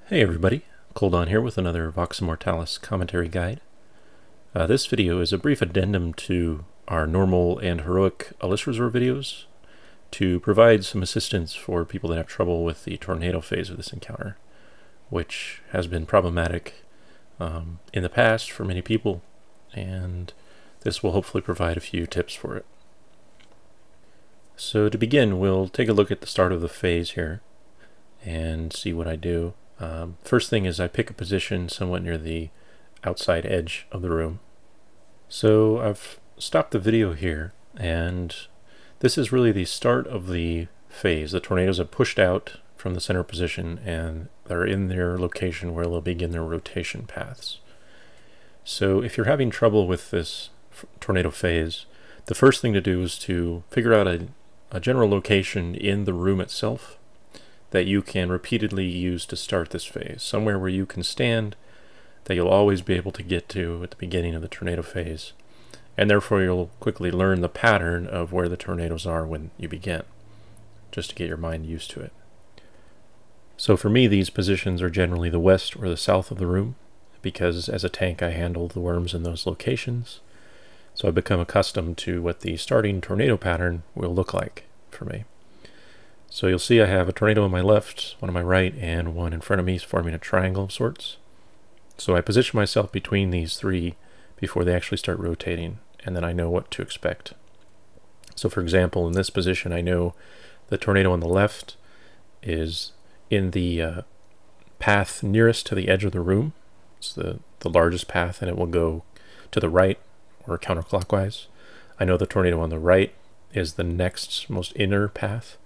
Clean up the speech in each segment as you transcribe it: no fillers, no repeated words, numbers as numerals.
Hey everybody, Coldon here with another VOX Immortalis commentary guide. This video is a brief addendum to our normal and heroic Alysrazor videos to provide some assistance for people that have trouble with the tornado phase of this encounter, which has been problematic in the past for many people, and this will hopefully provide a few tips for it. So to begin, we'll take a look at the start of the phase here and see what I do. First thing is I pick a position somewhat near the outside edge of the room. So I've stopped the video here, and this is really the start of the phase. The tornadoes have pushed out from the center position and they're in their location where they'll begin their rotation paths. So if you're having trouble with this tornado phase, the first thing to do is to figure out a general location in the room itself that you can repeatedly use to start this phase, somewhere where you can stand that you'll always be able to get to at the beginning of the tornado phase, and therefore you'll quickly learn the pattern of where the tornadoes are when you begin, just to get your mind used to it. So for me, these positions are generally the west or the south of the room, because as a tank I handle the worms in those locations, so I've become accustomed to what the starting tornado pattern will look like for me. So you'll see I have a tornado on my left, one on my right, and one in front of me, forming a triangle of sorts. So I position myself between these three before they actually start rotating, and then I know what to expect. So for example, in this position, I know the tornado on the left is in the path nearest to the edge of the room. It's the largest path, and it will go to the right or counterclockwise. I know the tornado on the right is the next most inner path,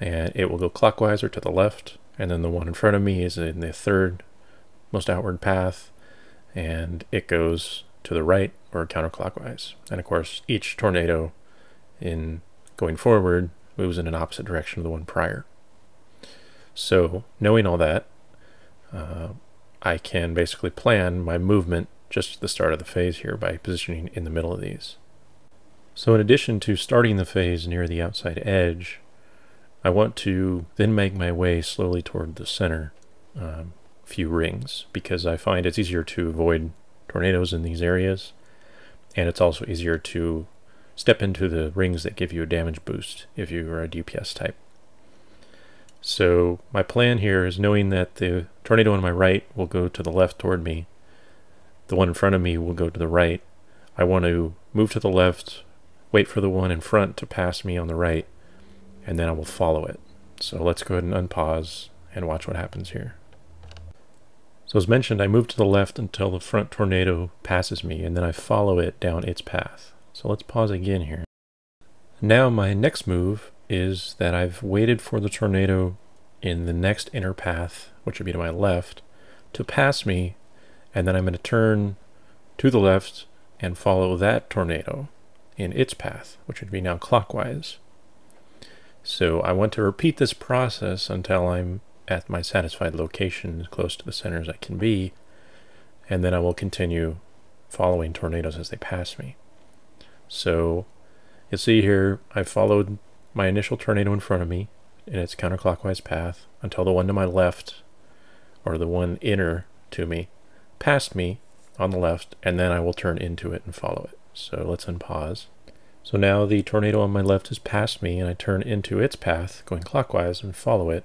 and it will go clockwise or to the left, and then the one in front of me is in the third most outward path, and it goes to the right or counterclockwise. And of course, each tornado in going forward moves in an opposite direction of the one prior. So knowing all that, I can basically plan my movement just at the start of the phase here by positioning in the middle of these. So in addition to starting the phase near the outside edge, I want to then make my way slowly toward the center few rings, because I find it's easier to avoid tornadoes in these areas, and it's also easier to step into the rings that give you a damage boost if you are a DPS type. So my plan here is, knowing that the tornado on my right will go to the left toward me, the one in front of me will go to the right, I want to move to the left, wait for the one in front to pass me on the right, and then I will follow it. So let's go ahead and unpause and watch what happens here. So as mentioned, I move to the left until the front tornado passes me, and then I follow it down its path. So let's pause again here. Now my next move is that I've waited for the tornado in the next inner path, which would be to my left, to pass me, and then I'm going to turn to the left and follow that tornado in its path, which would be now clockwise. So I want to repeat this process until I'm at my satisfied location, as close to the center as I can be, and then I will continue following tornadoes as they pass me. So you'll see here I followed my initial tornado in front of me in its counterclockwise path until the one to my left, or the one inner to me, passed me on the left, and then I will turn into it and follow it. So let's unpause. So now the tornado on my left has passed me, and I turn into its path, going clockwise, and follow it.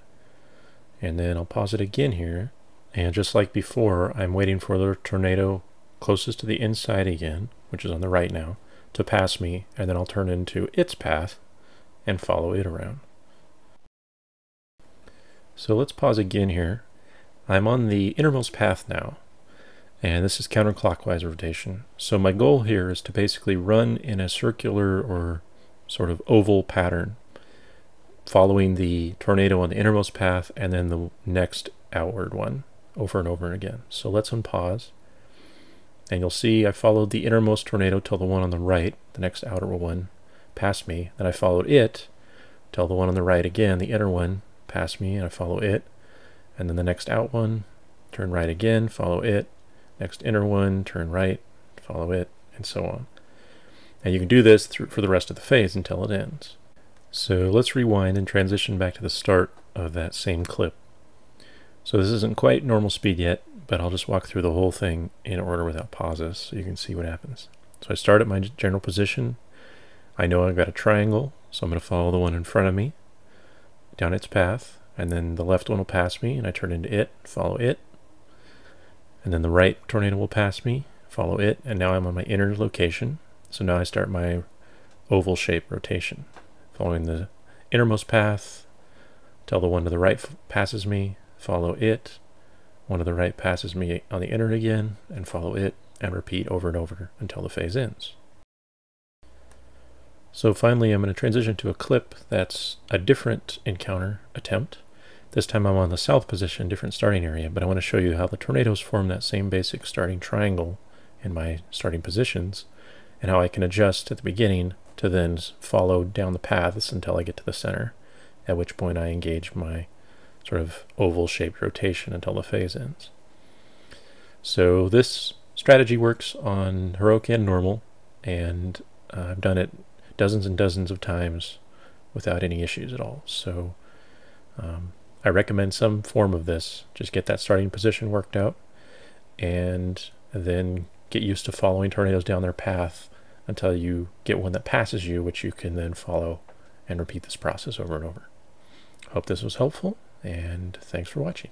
And then I'll pause it again here. And just like before, I'm waiting for the tornado closest to the inside again, which is on the right now, to pass me, and then I'll turn into its path and follow it around. So let's pause again here. I'm on the innermost path now, and this is counterclockwise rotation. So my goal here is to basically run in a circular or sort of oval pattern, following the tornado on the innermost path and then the next outward one over and over again. So let's unpause, and you'll see I followed the innermost tornado till the one on the right, the next outer one, passed me. Then I followed it till the one on the right again, the inner one, passed me, and I follow it. And then the next out one, turn right again, follow it. Next inner one, turn right, follow it, and so on. And you can do this for the rest of the phase until it ends. So let's rewind and transition back to the start of that same clip. So this isn't quite normal speed yet, but I'll just walk through the whole thing in order without pauses so you can see what happens. So I start at my general position. I know I've got a triangle, so I'm going to follow the one in front of me down its path, and then the left one will pass me, and I turn into it, follow it. And then the right tornado will pass me, follow it, and now I'm on my inner location. So now I start my oval shape rotation, following the innermost path till the one to the right passes me, follow it, one to the right passes me on the inner again, and follow it, and repeat over and over until the phase ends. So finally I'm going to transition to a clip that's a different encounter attempt. This time I'm on the south position, different starting area, but I want to show you how the tornadoes form that same basic starting triangle in my starting positions, and how I can adjust at the beginning to then follow down the paths until I get to the center, at which point I engage my sort of oval-shaped rotation until the phase ends. So this strategy works on heroic and normal, and I've done it dozens and dozens of times without any issues at all. So I recommend some form of this. Just get that starting position worked out, and then get used to following tornadoes down their path until you get one that passes you, which you can then follow and repeat this process over and over. Hope this was helpful, and thanks for watching.